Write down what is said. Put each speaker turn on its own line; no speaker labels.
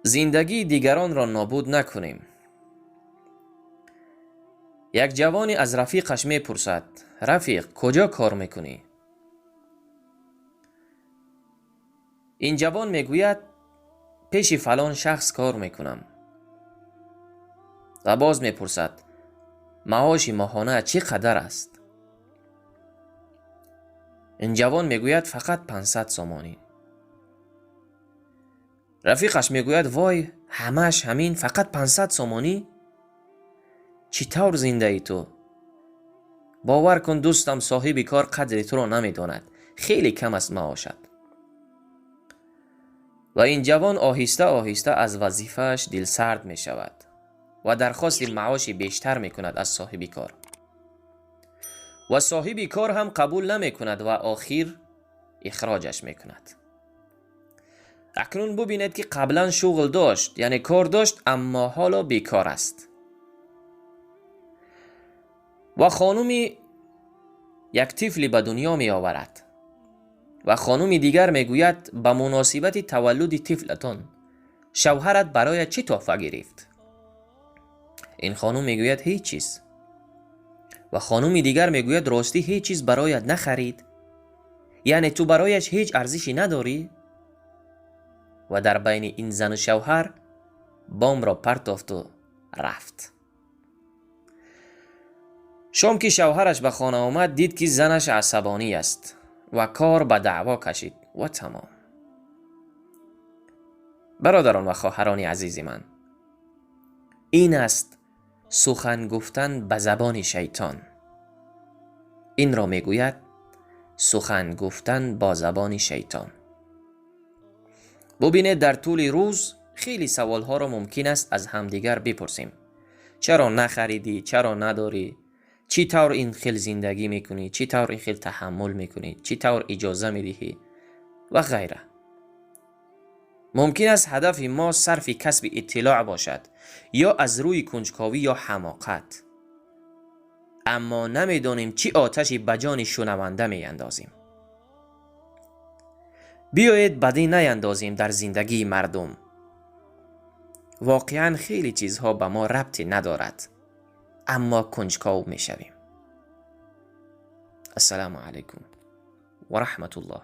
زندگی دیگران را نابود نکنیم. یک جوانی از رفیقش میپرسد: رفیق، کجا کار میکنی؟ این جوان میگوید: پیش فلان شخص کار میکنم. و باز میپرسد: معاش ماهانه چقدر است؟ این جوان میگوید: فقط 500 سومانی. رفیقش میگوید: وای، همش همین؟ فقط 500 سومانی؟ چی طور زنده ای تو؟ باور کن دوستم، صاحب کار قدر تو را نمیداند، خیلی کم است معاشت. و این جوان آهسته آهسته از وظیفه‌اش دل سرد می شود و درخواست معاش بیشتر می کند از صاحب کار. و صاحب کار هم قبول نمی کند و آخر اخراجش می کند. اکنون ببینید که قبلا شغل داشت، یعنی کار داشت، اما حالا بیکار است. و خانومی یک طفلی به دنیا می آورد و خانومی دیگر می گوید: به مناسبت تولد طفلتان شوهرت برای چه تحفه گرفت؟ این خانوم می گوید: هیچ چیز. و خانومی دیگر می گوید: راستی هیچ چیز برایت نخرید؟ یعنی تو برایش هیچ ارزشی نداری؟ و در بین این زن و شوهر بام را پرتافت و رفت. شام که شوهرش به خانه آمد، دید که زنش عصبانی است و کار به دعوا کشید و تمام. برادران و خواهران عزیز من، این است سخن گفتن به زبان شیطان. این را میگوید سخن گفتن با زبان شیطان. ببینید در طول روز خیلی سوال ها را ممکن است از همدیگر بپرسیم. چرا نخریدی؟ چرا نداری؟ چی طور این خیل زندگی میکنی؟ چی طور این خیل تحمل میکنی؟ چی طور اجازه میدهی؟ و غیره. ممکن است هدف ما صرف کسب اطلاع باشد یا از روی کنجکاوی یا حماقت، اما نمیدانیم چی آتشی به جان شنونده میاندازیم. بیایید بدی نیندازیم در زندگی مردم. واقعا خیلی چیزها به ما ربطی ندارد، اما کنجکاو میشویم. السلام علیکم و رحمت الله